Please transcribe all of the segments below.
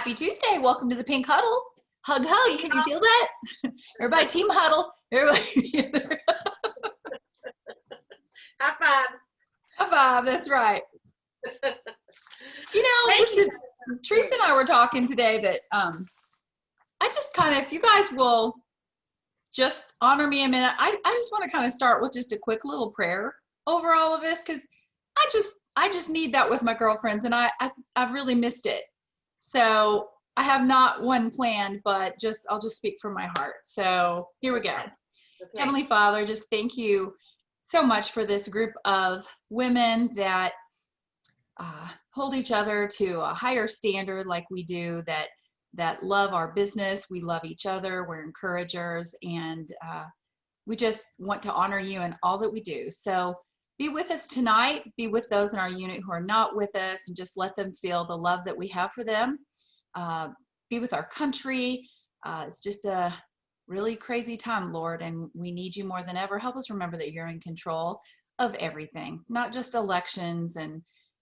Happy Tuesday. Welcome to the Pink Huddle. Hug, hug. Can you feel that? Everybody, team huddle. Everybody. High fives. High five. That's right. You know, Teresa and I were talking today that I just kind of, if you guys will just honor me a minute, I just want to kind of start with just a quick little prayer over all of this, because I just need that with my girlfriends, and I've really missed it. So I have not one planned, but I'll just speak from my heart. So here we go. Okay. Heavenly Father, just thank you so much for this group of women that hold each other to a higher standard like we do, that love our business. We love each other. We're encouragers, and we just want to honor you in all that we do. So be with us tonight. Be with those in our unit who are not with us, and just let them feel the love that we have for them. Be with our country. It's just a really crazy time, Lord, and we need you more than ever. Help us remember that you're in control of everything, not just elections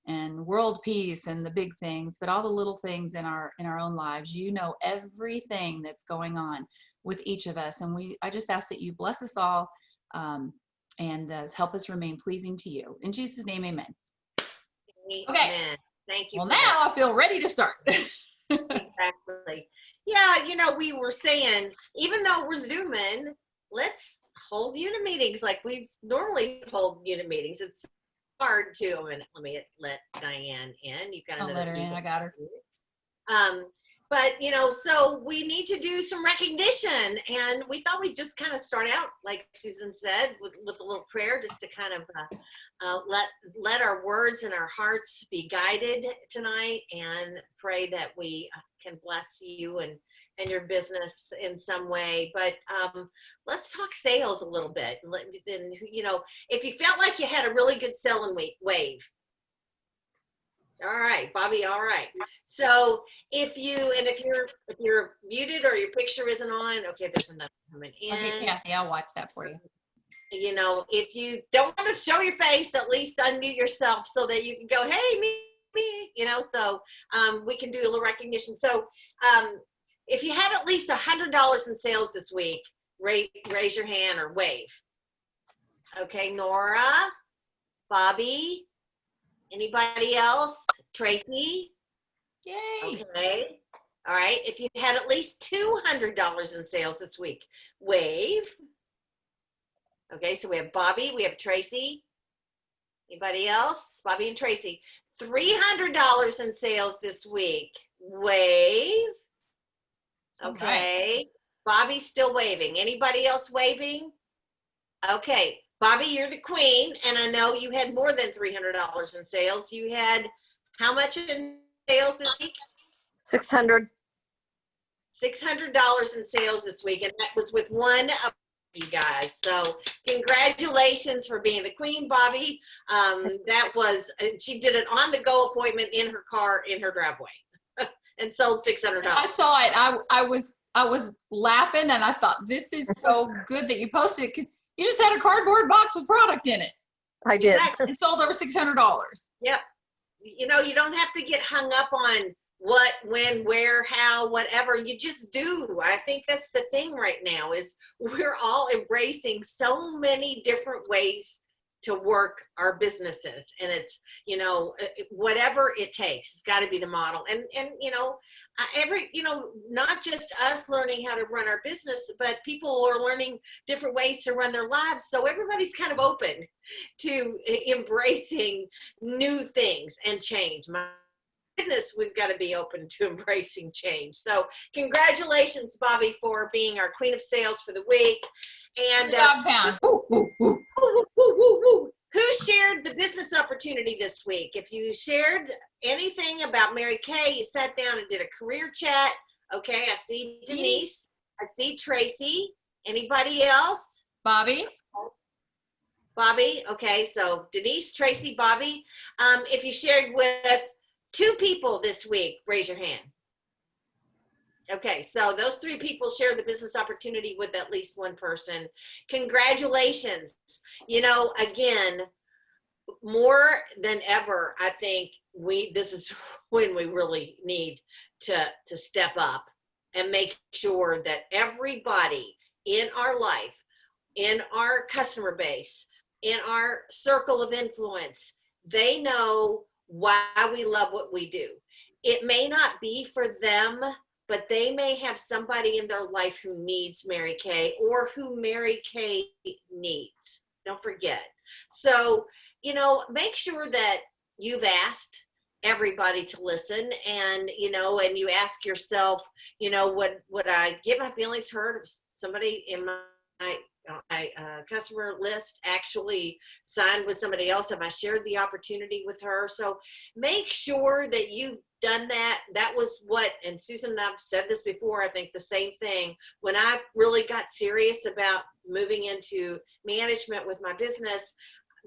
and world peace and the big things, but all the little things in our own lives. You know everything that's going on with each of us, and I just ask that you bless us all and help us remain pleasing to you. In Jesus' name, amen. Okay. Thank you. Well, now I feel ready to start. Exactly. Yeah, we were saying, even though we're Zooming, let's hold unit meetings like we've normally hold unit meetings. It's hard to, let me let Diane in. You've got another. I'll let her in. I got her. But so we need to do some recognition, and we thought we'd just kind of start out, like Susan said, with a little prayer, just to kind of let our words and our hearts be guided tonight, and pray that we can bless you and your business in some way. But let's talk sales a little bit. And if you felt like you had a really good selling week, wave. All right, Bobby. All right. So if you're muted or your picture isn't on, okay, there's another coming in. Okay, Kathy, I'll watch that for you. If you don't want to show your face, at least unmute yourself so that you can go, hey, me. So we can do a little recognition. So if you had at least $100 in sales this week, raise your hand or wave. Okay, Nora, Bobby, anybody else? Tracy? Yay. Okay. All right. If you had at least $200 in sales this week, wave. Okay, so we have Bobby, we have Tracy. Anybody else? Bobby and Tracy. $300 in sales this week, wave. Okay. Right. Bobby's still waving. Anybody else waving? Okay. Bobby, you're the queen, and I know you had more than $300 in sales. You had how much in sales this week? $600. $600 in sales this week, and that was with one of you guys. So congratulations for being the queen, Bobby. That was, she did an on-the-go appointment in her car in her driveway and sold $600. I saw it. I was laughing, and I thought, this is so good that you posted it, because you just had a cardboard box with product in it. I did. Exactly. It sold over $600. Yep. You don't have to get hung up on what, when, where, how, whatever. You just do. I think that's the thing right now, is we're all embracing so many different ways to work our businesses, and it's whatever it takes. It's got to be the model, and not just us learning how to run our business, but people are learning different ways to run their lives. So everybody's kind of open to embracing new things and change. My goodness, we've got to be open to embracing change. So congratulations, Bobby, for being our queen of sales for the week. And dog pound. Who shared the business opportunity this week? If you shared anything about Mary Kay, you sat down and did a career chat. Okay, I see Denise. I see Tracy. Anybody else? Bobby. Bobby. Okay, so Denise, Tracy, Bobby. If you shared with 2 people this week, raise your hand. Okay, so those 3 people share the business opportunity with at least one person. Congratulations. Again, more than ever, I think this is when we really need to step up and make sure that everybody in our life, in our customer base, in our circle of influence, they know why we love what we do. It may not be for them, but they may have somebody in their life who needs Mary Kay or who Mary Kay needs. Don't forget. So, you know, make sure that you've asked everybody to listen, and, you know, and you ask yourself, you know, would I get my feelings hurt if somebody in my customer list actually signed with somebody else? Have I shared the opportunity with her? So make sure that you've done that. That was what, and Susan and I've said this before, I think the same thing. When I really got serious about moving into management with my business,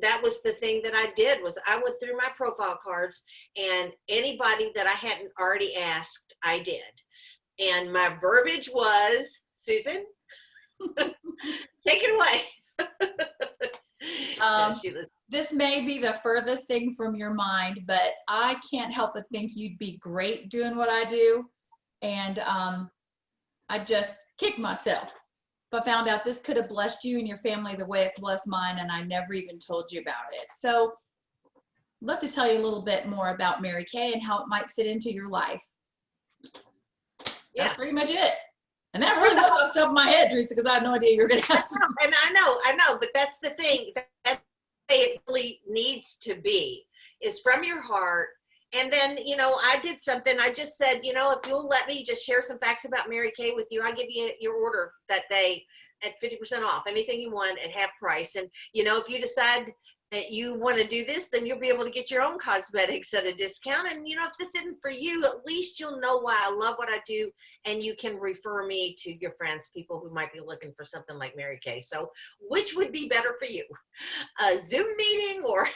that was the thing that I did, was I went through my profile cards, and anybody that I hadn't already asked, I did. And my verbiage was, Susan, take it away. This may be the furthest thing from your mind, but I can't help but think you'd be great doing what I do. And I just kicked myself. But found out this could have blessed you and your family the way it's blessed mine, and I never even told you about it. So I'd love to tell you a little bit more about Mary Kay and how it might fit into your life. That's pretty much it. And that really was off the top of my head, Teresa, because I had no idea you were going to ask. And I know, but that's the thing. That's the way it really needs to be, is from your heart. And then, you know, I did something. I just said, you know, if you'll let me just share some facts about Mary Kay with you, I'll give you your order that day at 50% off, anything you want at half price. And, you know, if you decide that you want to do this, then you'll be able to get your own cosmetics at a discount. And, you know, if this isn't for you, at least you'll know why I love what I do. And you can refer me to your friends, people who might be looking for something like Mary Kay. So which would be better for you? A Zoom meeting, or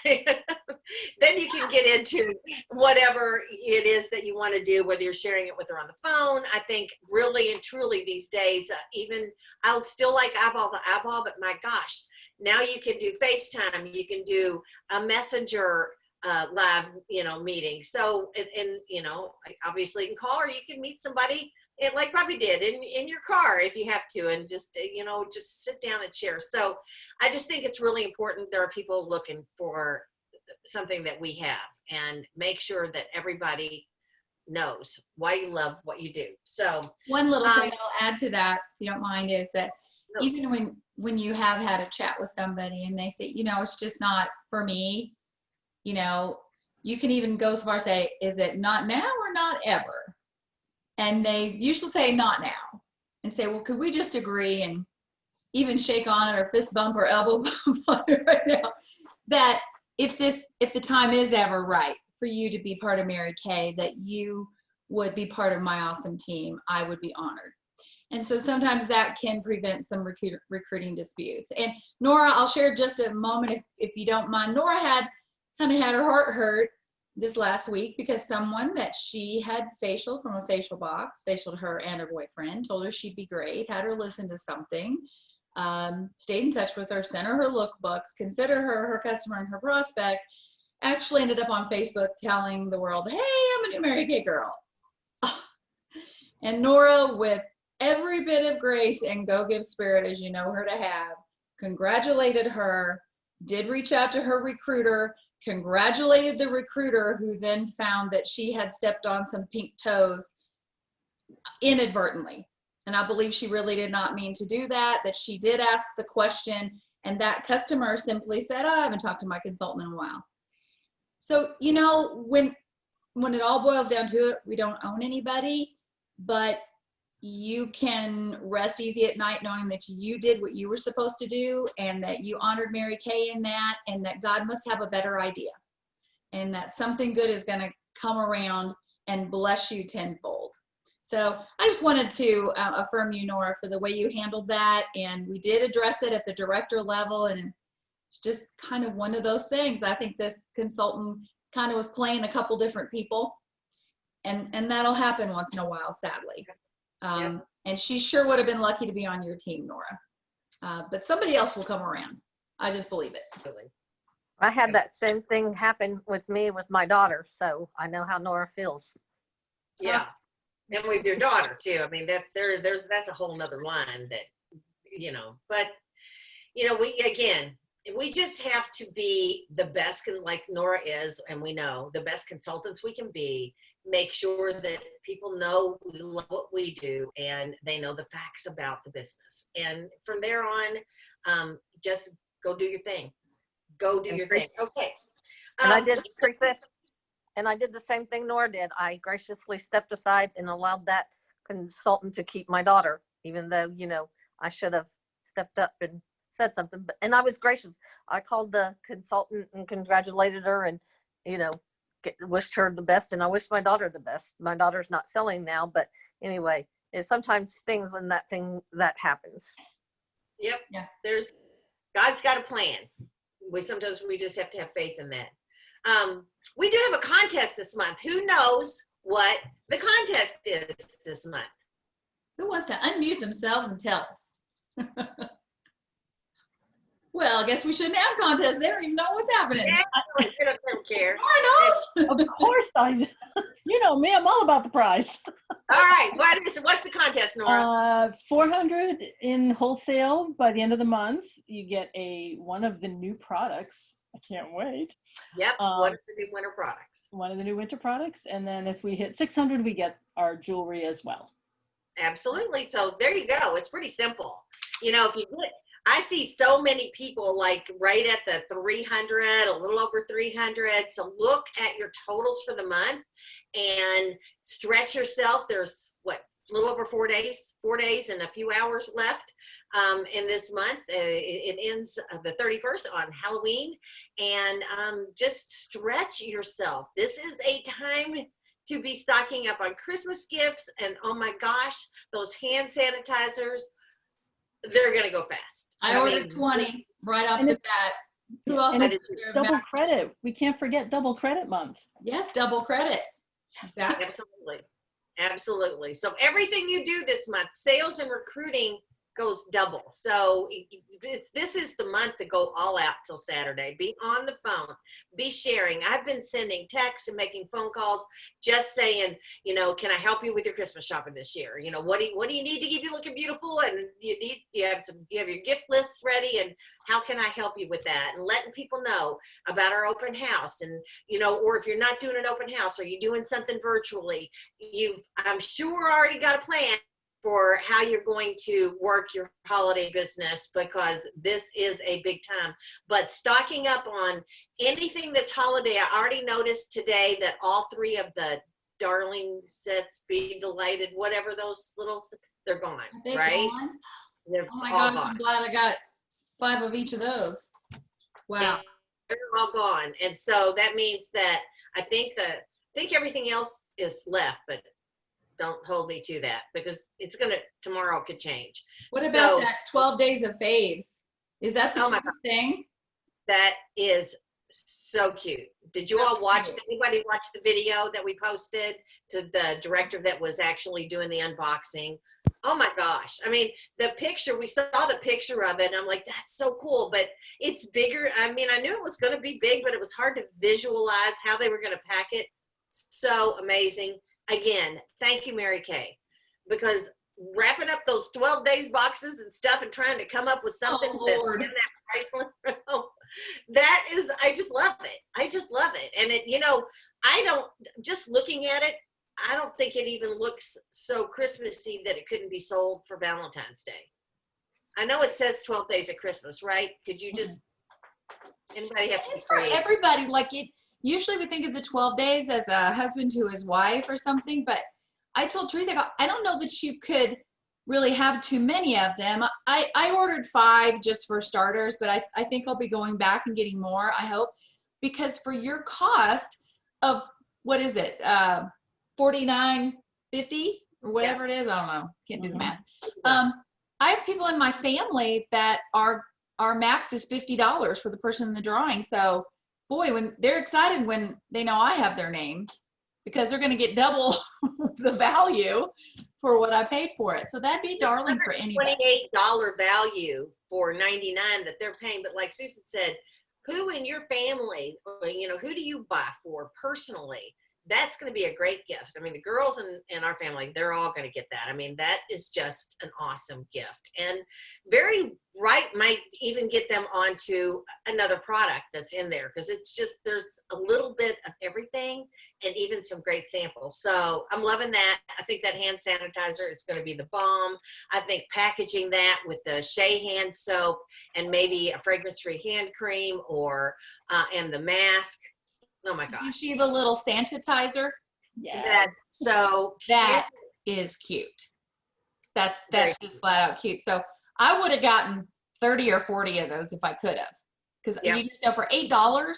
then you can get into whatever it is that you want to do, whether you're sharing it with her on the phone. I think really and truly these days, even I'll still like eyeball to eyeball, but my gosh, now you can do FaceTime, you can do a messenger live, you know, meeting. So, and you know, obviously you can call, or you can meet somebody, like Bobby did, in your car if you have to, and just, you know, just sit down and share. So I just think it's really important. There are people looking for something that we have, and make sure that everybody knows why you love what you do. So one little thing I'll add to that, if you don't mind, is that even when you have had a chat with somebody and they say, you know, it's just not for me, you know, you can even go so far as say, is it not now or not ever? And they usually say not now, and say, well, could we just agree and even shake on it or fist bump or elbow bump on it right now, that if the time is ever right for you to be part of Mary Kay, that you would be part of my awesome team, I would be honored. And so sometimes that can prevent some recruiting disputes. And Nora, I'll share just a moment if you don't mind. Nora had kind of had her heart hurt this last week because someone that she had facial from a facial box, facialed her and her boyfriend, told her she'd be great, had her listen to something, stayed in touch with her, sent her her lookbooks, considered her her customer and her prospect, actually ended up on Facebook telling the world, hey, I'm a new Mary Kay girl. And Nora, with every bit of grace and go-give spirit as you know her to have, congratulated her, did reach out to her recruiter, congratulated the recruiter, who then found that she had stepped on some pink toes inadvertently. And I believe she really did not mean to do that, that she did ask the question, and that customer simply said, oh, I haven't talked to my consultant in a while. So, you know, when it all boils down to it, we don't own anybody, but you can rest easy at night knowing that you did what you were supposed to do, and that you honored Mary Kay in that, and that God must have a better idea, and that something good is going to come around and bless you tenfold. So I just wanted to affirm you, Nora, for the way you handled that. And we did address it at the director level, and it's just kind of one of those things. I think this consultant kind of was playing a couple different people, and that'll happen once in a while, sadly. And she sure would have been lucky to be on your team, Nora. But somebody else will come around. I just believe it. Really. I had that same thing happen with me with my daughter, so I know how Nora feels. Yeah. And with your daughter too. I mean, that's a whole nother line that, but we just have to be the best, like Nora is, and we know the best consultants we can be, make sure that people know we love what we do and they know the facts about the business. And from there on, just go do your thing. Go do your thing. Okay. And I did, Teresa, and I did the same thing Nora did. I graciously stepped aside and allowed that consultant to keep my daughter, even though, I should have stepped up and said something. And I was gracious. I called the consultant and congratulated her and, wished her the best. And I wish my daughter the best. My daughter's not selling now, but anyway, it's sometimes things when that happens. Yep. Yeah. God's got a plan. Sometimes we just have to have faith in that. We do have a contest this month. Who knows what the contest is this month? Who wants to unmute themselves and tell us? Well, I guess we shouldn't have contests. They don't even know what's happening. Yeah, they don't care. Lord knows. Of course, you know me, I'm all about the prize. All right, what's the contest, Nora? 400 in wholesale by the end of the month. You get one of the new products. I can't wait. Yep, what are the new winter products? One of the new winter products. And then if we hit 600, we get our jewelry as well. Absolutely. So there you go. It's pretty simple. I see so many people like right at the 300, a little over 300. So look at your totals for the month and stretch yourself. There's a little over 4 days and a few hours left in this month. It ends the 31st on Halloween, and just stretch yourself. This is a time to be stocking up on Christmas gifts, and oh my gosh, those hand sanitizers, they're going to go fast. I ordered 20 right off And the bat. Who else? And had it's their double back? credit. We can't forget double credit month. Yes, double credit. Exactly. Absolutely. So everything you do this month, sales and recruiting goes double. So this is the month to go all out till Saturday. Be on the phone, be sharing. I've been sending texts and making phone calls, just saying, can I help you with your Christmas shopping this year? What do you need to keep you looking beautiful? And you have your gift list ready, and how can I help you with that? And letting people know about our open house, and or if you're not doing an open house, are you doing something virtually? I'm sure already got a plan for how you're going to work your holiday business, because this is a big time. But stocking up on anything that's holiday. I already noticed today that all 3 of the Darling sets, Be Delighted, whatever those little, they're gone, right? Gone? They're Oh my all gosh, gone. I'm glad I got 5 of each of those. Wow. They're all gone. And so that means that I think everything else is left, but don't hold me to that, because tomorrow could change. What about that 12 days of faves? Is that the thing? That is so cute. Did you all watch? Did anybody watch the video that we posted to the director that was actually doing the unboxing? Oh my gosh. I mean, the picture, we saw the picture of it, and I'm like, that's so cool, but it's bigger. I mean, I knew it was going to be big, but it was hard to visualize how they were going to pack it. So amazing. Again, thank you, Mary Kay, because wrapping up those 12 days boxes and stuff and trying to come up with something that's in that price that is, I just love it. I just love it. And just looking at it, I don't think it even looks so Christmassy that it couldn't be sold for Valentine's Day. I know it says 12 days of Christmas, right? Could you just, anybody have to be It's for creative? everybody. Like it. Usually we think of the 12 days as a husband to his wife or something, but I told Teresa, I don't know that you could really have too many of them. I ordered 5 just for starters, but I think I'll be going back and getting more, I hope, because for your cost of, what is it, $49.50 or whatever it is, I don't know, can't do the math. I have people in my family that our max is $50 for the person in the drawing, so boy, when they're excited when they know I have their name, because they're going to get double the value for what I paid for it. So that'd be darling for anybody. $28 value for $99 that they're paying. But like Susan said, who in your family, or, who do you buy for personally? That's going to be a great gift. I mean, the girls in our family, they're all going to get that. I mean, that is just an awesome gift. And very right, might even get them onto another product that's in there, because it's just, there's a little bit of everything and even some great samples. So I'm loving that. I think that hand sanitizer is going to be the bomb. I think packaging that with the Shea hand soap and maybe a fragrance-free hand cream and the mask. Oh my Did you gosh. see the little sanitizer? Yeah. That's so That is cute. That's Very just flat out cute. So I would have gotten 30 or 40 of those if I could have. Because Yep. you just know, for $8,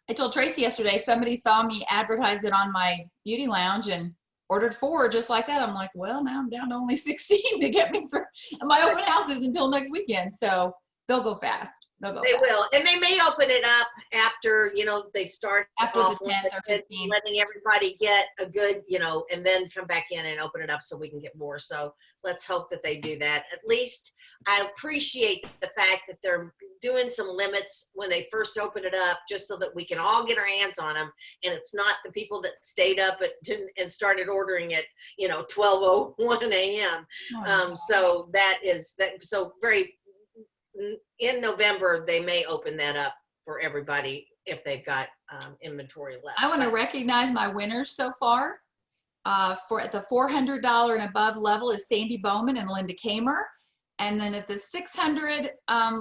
I told Tracy yesterday, somebody saw me advertise it on my beauty lounge and ordered 4 just like that. I'm like, well, now I'm down to only 16 to get me for, and my open house is until next weekend. So they'll go fast. They'll go They fast. will, and they may open it up after they start After the off with 10th or it, 15th. letting everybody get a good, and then come back in and open it up so we can get more. So let's hope that they do that. At least I appreciate the fact that they're doing some limits when they first open it up, just so that we can all get our hands on them, and it's not the people that stayed up and started ordering at 12:01 a.m. So that is that. So in November, they may open that up for everybody if they've got inventory left. I want to recognize my winners so far. For at the $400 and above level is Sandy Bowman and Linda Kamer. And then at the $600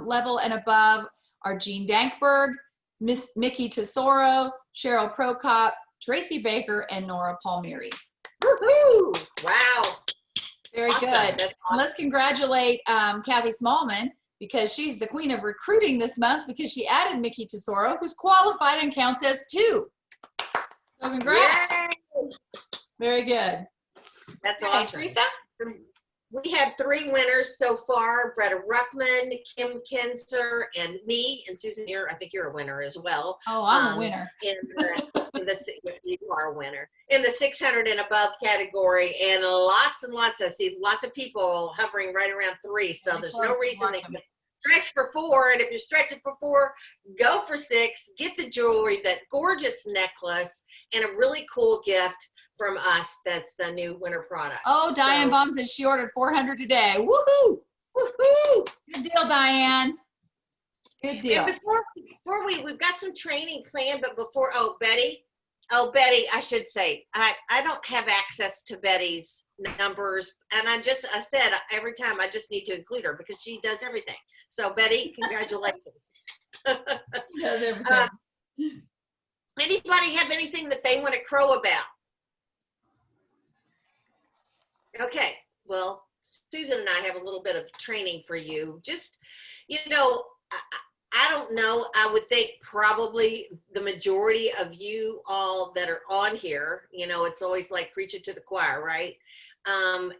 level and above are Jean Dankberg, Miss Mickey Tesoro, Cheryl Prokop, Tracy Baker, and Nora Palmieri. Woohoo! Wow. Very Awesome. good. That's And awesome. let's congratulate Kathy Smallman, because she's the queen of recruiting this month, because she added Mickey Tesoro, who's qualified and counts as 2. So congrats. Yay! Very good. That's Okay, awesome. Teresa? We have 3 winners so far: Bretta Ruckman, Kim Kinzer, and me. And Susan, I think you're a winner as well. Oh, I'm a winner. You are a winner in the 600 and above category, and lots and lots. I see lots of people hovering right around 3. So Very there's close no to reason they marking. can stretch for 4. And if you're stretching for 4, go for 6. Get the jewelry, that gorgeous necklace, and a really cool gift from us. That's the new winter product. Oh, Diane Baum says she ordered 400 today. Woohoo! Woohoo! Good deal, Diane. Good deal. And before we've got some training planned, but Betty, I should say, I don't have access to Betty's numbers, and I said every time I just need to include her because she does everything. So Betty, congratulations. She does everything. Anybody have anything that they want to crow about? Okay, well, Susan and I have a little bit of training for you. Just, I don't know. I would think probably the majority of you all that are on here, it's always like preaching to the choir, right?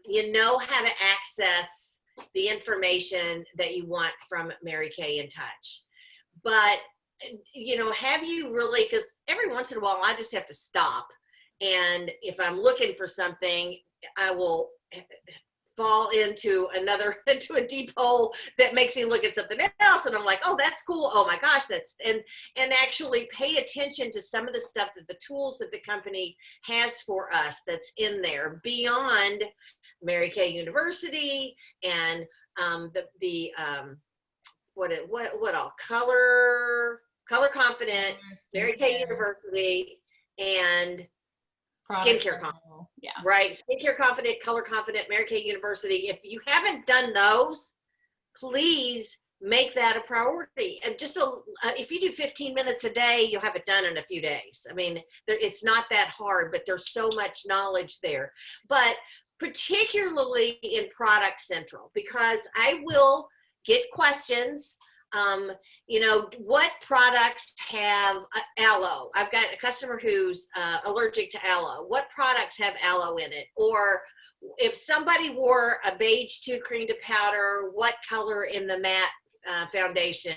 You know how to access the information that you want from Mary Kay in Touch. But, have you really, because every once in a while I just have to stop. And if I'm looking for something, I will fall into a deep hole that makes me look at something else, and I'm like, oh, that's cool, oh my gosh, and actually pay attention to some of the stuff, that the tools that the company has for us that's in there beyond Mary Kay University and what all Color Confident, Mary Kay University, and Skincare Confident. Yeah. Right. Skincare Confident, Color Confident, Mary Kay University. If you haven't done those, please make that a priority. And just if you do 15 minutes a day, you'll have it done in a few days. I mean, it's not that hard, but there's so much knowledge there. But particularly in Product Central, because I will get questions. What products have aloe? I've got a customer who's allergic to aloe. What products have aloe in it? Or if somebody wore a beige 2 cream to powder, what color in the matte foundation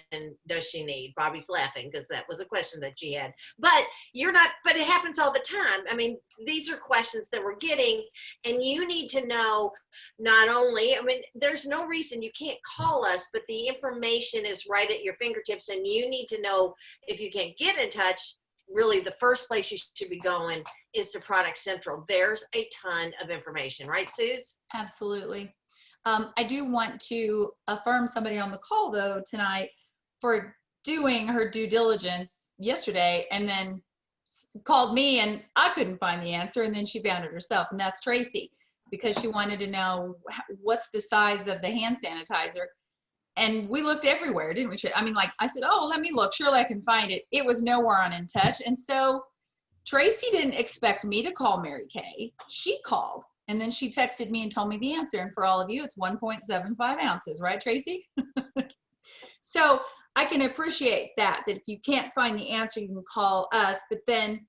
does she need? Bobby's laughing because that was a question that she had. But but it happens all the time. I mean, these are questions that we're getting, and you need to know not only, I mean, there's no reason you can't call us, but the information is right at your fingertips, and you need to know if you can't get in touch. Really, the first place you should be going is to Product Central. There's a ton of information, right, Suze? Absolutely. I do want to affirm somebody on the call though tonight for doing her due diligence yesterday and then called me and I couldn't find the answer, and then she found it herself, and that's Tracy, because she wanted to know what's the size of the hand sanitizer. And we looked everywhere, didn't we? I mean, like I said, oh, let me look. Surely I can find it. It was nowhere on In Touch. And so Tracy didn't expect me to call Mary Kay. She called, and then she texted me and told me the answer. And for all of you, it's 1.75 ounces, right, Tracy? So I can appreciate that if you can't find the answer, you can call us, but then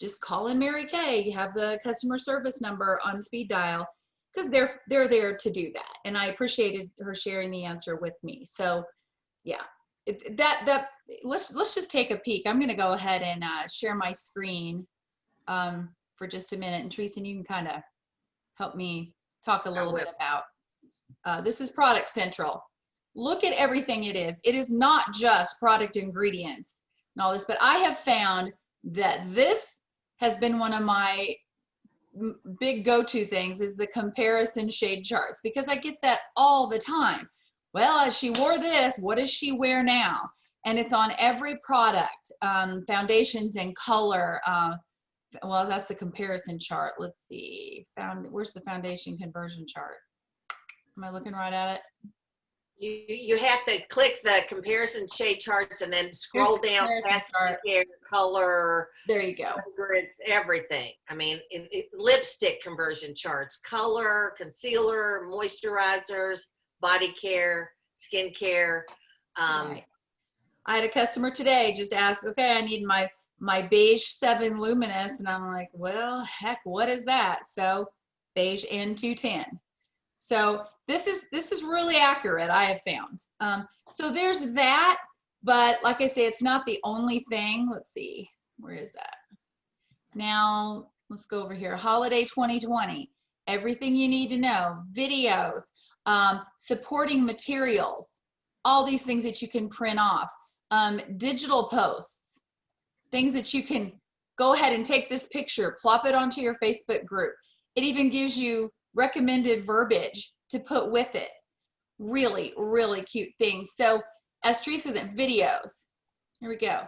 just call in Mary Kay. You have the customer service number on speed dial, because they're there to do that. And I appreciated her sharing the answer with me. So yeah, let's just take a peek. I'm going to go ahead and share my screen for just a minute. And Teresa, you can kind of help me talk a little bit about, this is Product Central. Look at everything it is. It is not just product ingredients and all this, but I have found that this has been one of my big go-to things is the comparison shade charts, because I get that all the time. Well, she wore this, what does she wear now? And it's on every product, foundations and color. Well, that's the comparison chart. Let's see, where's the foundation conversion chart? Am I looking right at it? You have to click the comparison shade charts and then scroll down past skincare, color. There you go. Fragrance, everything. I mean, lipstick conversion charts, color, concealer, moisturizers, body care, skin care. Right. I had a customer today just ask, okay, I need my beige 7 luminous, and I'm like, well, heck, what is that? So beige N210. So this is really accurate, I have found. So there's that, but like I say, it's not the only thing. Let's see, where is that? Now, let's go over here. Holiday 2020, everything you need to know, videos, supporting materials, all these things that you can print off, digital posts, things that you can go ahead and take this picture, plop it onto your Facebook group. It even gives you recommended verbiage to put with it. Really, really cute things. So as Teresa said, videos, here we go.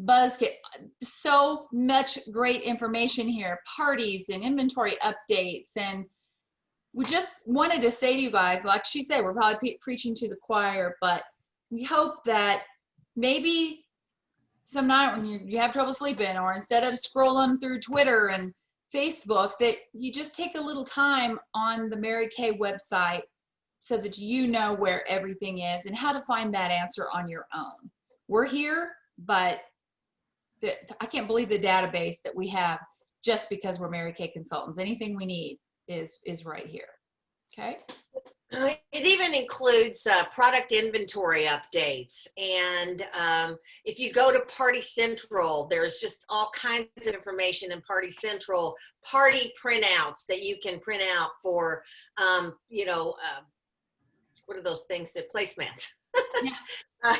BuzzKit, so much great information here, parties and inventory updates. And we just wanted to say to you guys, like she said, we're probably preaching to the choir, but we hope that maybe some night when you have trouble sleeping, or instead of scrolling through Twitter and Facebook, that you just take a little time on the Mary Kay website so that you know where everything is and how to find that answer on your own. We're here, but I can't believe the database that we have just because we're Mary Kay consultants. Anything we need is right here. Okay. It even includes product inventory updates. And if you go to Party Central, there's just all kinds of information in Party Central, party printouts that you can print out for, what are those things that placemats? Yeah.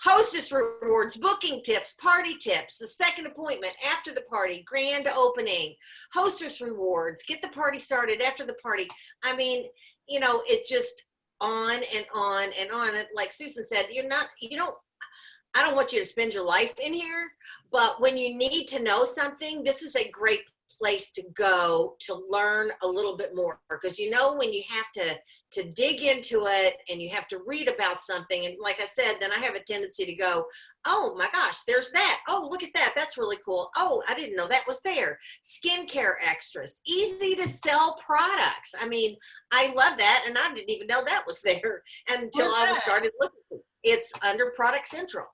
Hostess rewards, booking tips, party tips, the second appointment after the party, grand opening, hostess rewards, get the party started after the party. I mean, it just on and on and on. And like Susan said, I don't want you to spend your life in here, but when you need to know something, this is a great place to go to learn a little bit more, because when you have to dig into it and you have to read about something, and like I said, then I have a tendency to go, oh my gosh, there's that, oh look at that, that's really cool, oh I didn't know that was there. Skincare extras, easy to sell products. I mean, I love that, and I didn't even know that was there until I started looking. It's under Product Central.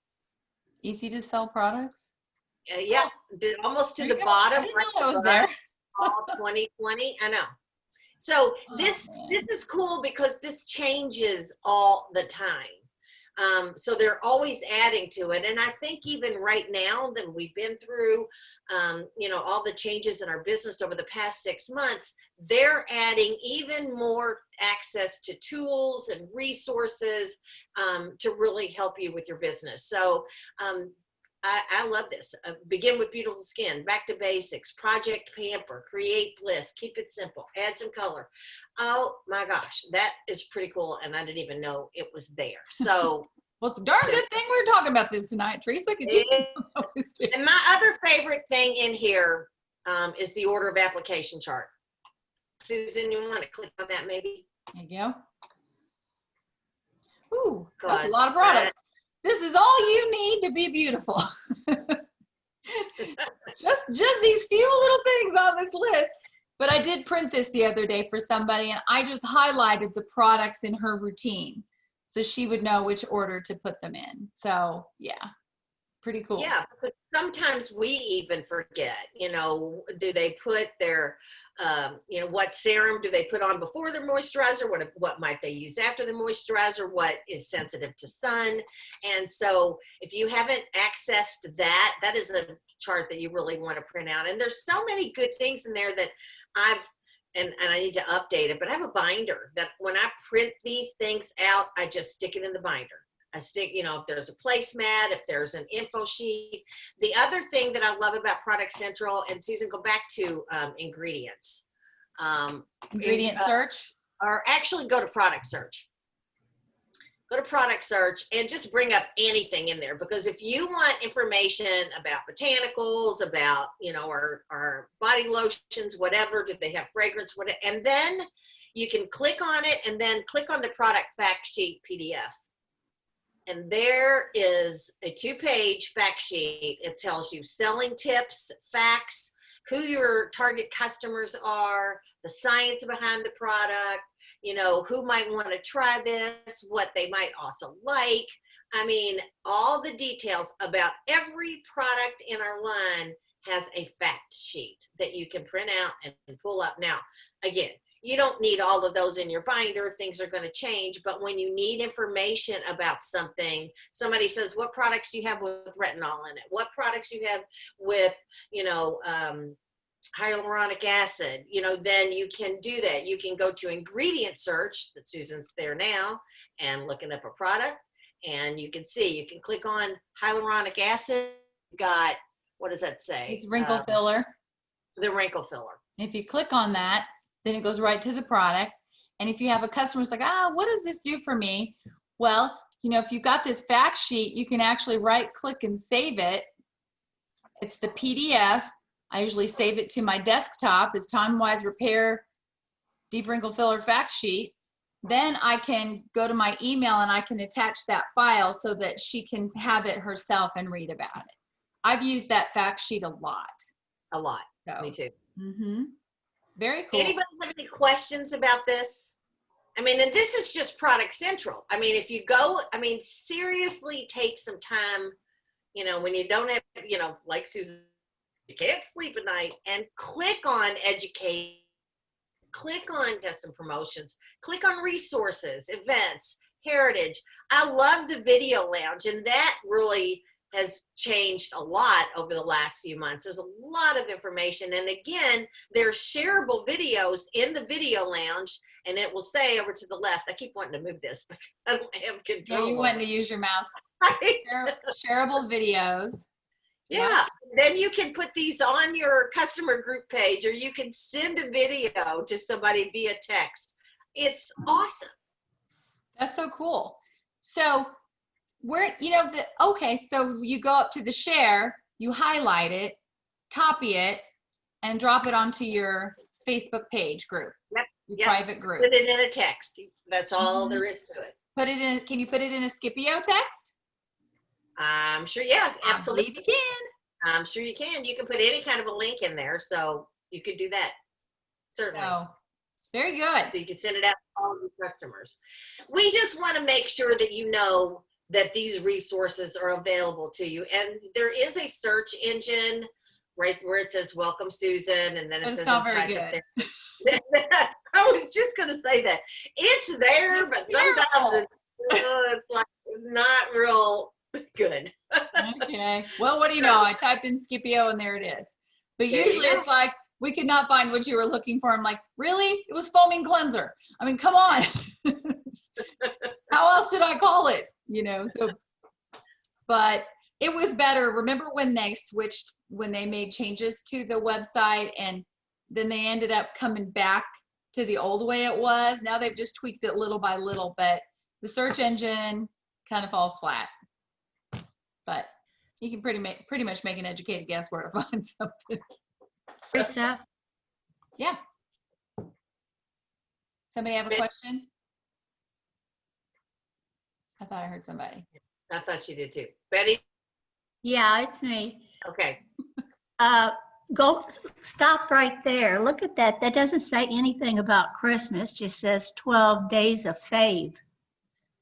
Easy to sell products. Yeah, almost to the bottom. I didn't know it was there. All 2020. I know. So this is cool because this changes all the time. So they're always adding to it. And I think even right now that we've been through, all the changes in our business over the past 6 months, they're adding even more access to tools and resources to really help you with your business. So I love this. Begin with beautiful skin, back to basics, project pamper, create bliss, keep it simple, add some color. Oh my gosh, that is pretty cool. And I didn't even know it was there. So well, it's a darn good thing we're talking about this tonight, Teresa. Could you and my other favorite thing in here is the order of application chart. Susan, you want to click on that maybe? There you go. Ooh, that's a God. lot of products. This is all you need to be beautiful. just these few little things on this list. But I did print this the other day for somebody, and I just highlighted the products in her routine so she would know which order to put them in. So yeah, pretty cool. Yeah, because sometimes we even forget, do they put their, what serum do they put on before their moisturizer? What might they use after the moisturizer? What is sensitive to sun? And so if you haven't accessed that is a chart that you really want to print out. And there's so many good things in there that and I need to update it, but I have a binder that when I print these things out, I just stick it in the binder. I stick, if there's a placemat, if there's an info sheet. The other thing that I love about Product Central, and Susan, go back to ingredients. Ingredient search? Or actually go to product search. Go to product search and just bring up anything in there, because if you want information about botanicals, about, our body lotions, whatever, do they have fragrance, whatever, and then you can click on it and then click on the product fact sheet PDF. And there is a 2-page fact sheet. It tells you selling tips, facts, who your target customers are, the science behind the product, who might want to try this, what they might also like. I mean, all the details about every product in our line has a fact sheet that you can print out and pull up. Now, again, you don't need all of those in your binder. Things are going to change. But when you need information about something, somebody says, what products do you have with retinol in it? What products you have with, hyaluronic acid, then you can do that. You can go to ingredient search, that Susan's there now, and looking up a product. And you can see, you can click on hyaluronic acid. Got, what does that say? It's wrinkle filler. The wrinkle filler. If you click on that, then it goes right to the product. And if you have a customer who's like, what does this do for me? Well, if you've got this fact sheet, you can actually right click and save it. It's the PDF. I usually save it to my desktop as Time-Wise Repair Deep Wrinkle Filler fact sheet. Then I can go to my email and I can attach that file so that she can have it herself and read about it. I've used that fact sheet a lot. A lot. So, Me too. Very cool. Anybody have any questions about this? I mean, and this is just Product Central. I mean, if you go, seriously take some time, when you don't have, like Susan, you can't sleep at night, and click on educate, click on custom promotions, click on resources, events, heritage. I love the video lounge, and that really has changed a lot over the last few months. There's a lot of information. And again, there's shareable videos in the video lounge, and it will say over to the left, I keep wanting to move this, but I don't have control. Yeah, you want to use your mouse. Shareable videos. Yeah. Then you can put these on your customer group page, or you can send a video to somebody via text. It's awesome. That's so cool. So so you go up to the share, you highlight it, copy it, and drop it onto your Facebook page group. Your private group. Put it in a text. That's all there is to it. Can you put it in a Scipio text? I'm sure, yeah, absolutely. I believe you can. I'm sure you can. You can put any kind of a link in there, so you could do that. Certainly. So, very good. So you can send it out to all your customers. We just want to make sure that you know that these resources are available to you. And there is a search engine right where it says, welcome, Susan, and then it says, it's not very good. I was just going to say that. It's there, but sometimes it's like, not real good. Okay. Well, what do you know? I typed in Scipio and there it is. But There you usually go. it's like, we could not find what you were looking for. I'm like, really? It was foaming cleanser. I mean, come on. How else did I call it? You know, so, but it was better. Remember when they switched, when they made changes to the website and then they ended up coming back to the old way it was? Now they've just tweaked it little by little, but the search engine kind of falls flat. But you can pretty much make an educated guess where to find something. Teresa, Yeah. Somebody have a question? I thought I heard somebody. I thought you did too. Betty? yeah, it's me. Okay. Go stop right there. Look at that. That doesn't say anything about Christmas. Just says 12 days of fave.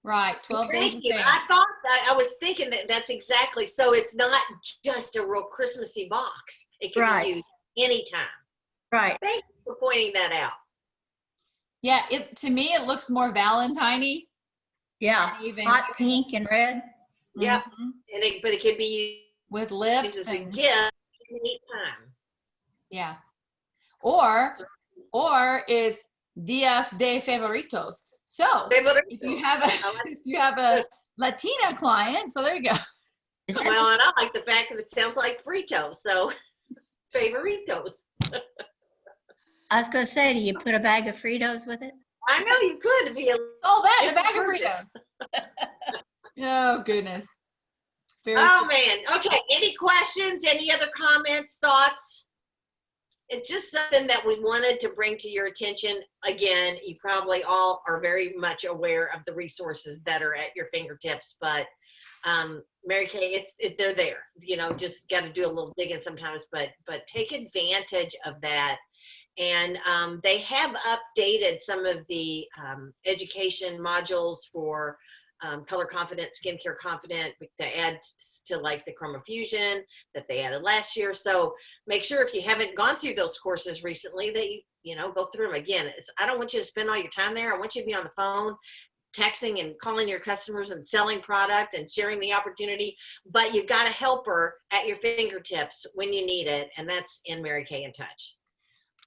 Right, 12 days Thank of you. fame. I thought that, I was thinking that that's exactly, so it's not just a real Christmassy box. It can Right. be used anytime. Right. Thank you for pointing that out. Yeah, to me it looks more Valentine-y. Yeah. And even Hot pink and red. Yep. Mhm. But it can be With used lips as a and gift anytime. yeah. Or it's Dias de Favoritos. So if you have a if you have a Latina client, so there you go. Is that, Well, and I like the fact that it sounds like Fritos, so favoritos. I was going to say, do you put a bag of Fritos with it? I know you could be a All that in a little bag of purchase. Fritos. Oh goodness. Very Oh man. Okay. Any questions? Any other comments, thoughts? It's just something that we wanted to bring to your attention. Again, you probably all are very much aware of the resources that are at your fingertips, but Mary Kay, they're there. You know, just got to do a little digging sometimes, but take advantage of that. And they have updated some of the education modules for Color Confident, Skincare Confident to add to like the Chroma Fusion that they added last year. So make sure if you haven't gone through those courses recently that you know, go through them again. I don't want you to spend all your time there. I want you to be on the phone, texting and calling your customers and selling product and sharing the opportunity, but you've got a helper at your fingertips when you need it. And that's in Mary Kay in Touch.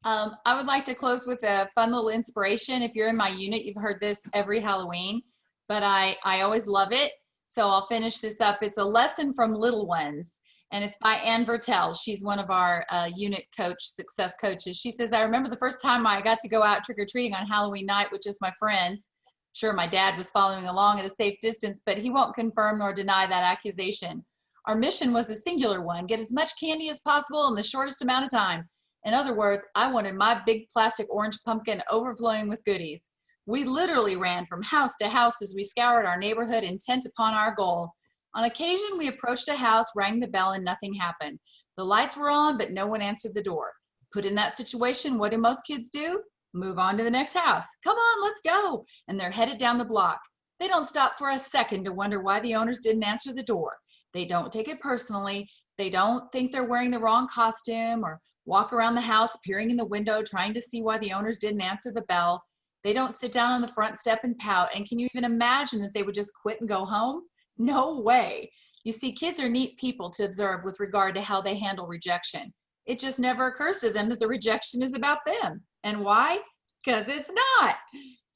I would like to close with a fun little inspiration. If you're in my unit, you've heard this every Halloween, but I always love it. So I'll finish this up. It's a lesson from Little Ones, and it's by Ann Vertel. She's one of our unit success coaches. She says, I remember the first time I got to go out trick-or-treating on Halloween night with just my friends. Sure, my dad was following along at a safe distance, but he won't confirm nor deny that accusation. Our mission was a singular one: get as much candy as possible in the shortest amount of time. In other words, I wanted my big plastic orange pumpkin overflowing with goodies. We literally ran from house to house as we scoured our neighborhood, intent upon our goal. On occasion, we approached a house, rang the bell, and nothing happened. The lights were on, but no one answered the door. Put in that situation, what do most kids do? Move on to the next house. Come on, let's go. And they're headed down the block. They don't stop for a second to wonder why the owners didn't answer the door. They don't take it personally. They don't think they're wearing the wrong costume or walk around the house, peering in the window, trying to see why the owners didn't answer the bell. They don't sit down on the front step and pout. And can you even imagine that they would just quit and go home? No way. You see, kids are neat people to observe with regard to how they handle rejection. It just never occurs to them that the rejection is about them. And why? Because it's not.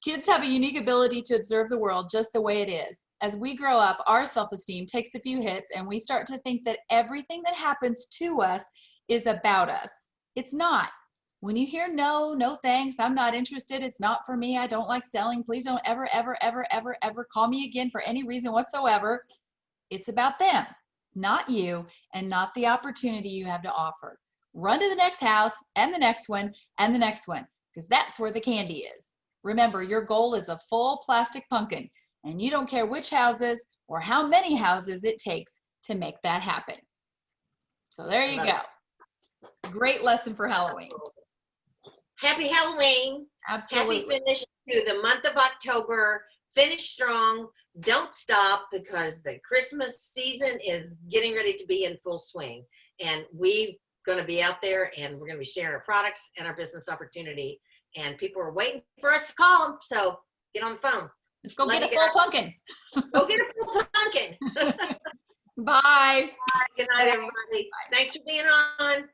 Kids have a unique ability to observe the world just the way it is. As we grow up, our self-esteem takes a few hits and we start to think that everything that happens to us is about us. It's not. When you hear no, no thanks, I'm not interested, it's not for me, I don't like selling, please don't ever, ever, ever, ever, ever call me again for any reason whatsoever, it's about them, not you, and not the opportunity you have to offer. Run to the next house and the next one and the next one, because that's where the candy is. Remember, your goal is a full plastic pumpkin, and you don't care which houses or how many houses it takes to make that happen. So there you go. Great lesson for Halloween. Happy Halloween. Absolutely. Happy finish to the month of October. Finish strong. Don't stop, because the Christmas season is getting ready to be in full swing. And we're going to be out there and we're going to be sharing our products and our business opportunity. And people are waiting for us to call them. So get on the phone. Let's go Love get a you full guys. pumpkin. Go get a full pumpkin. Bye. Good night, everybody. Thanks for being on.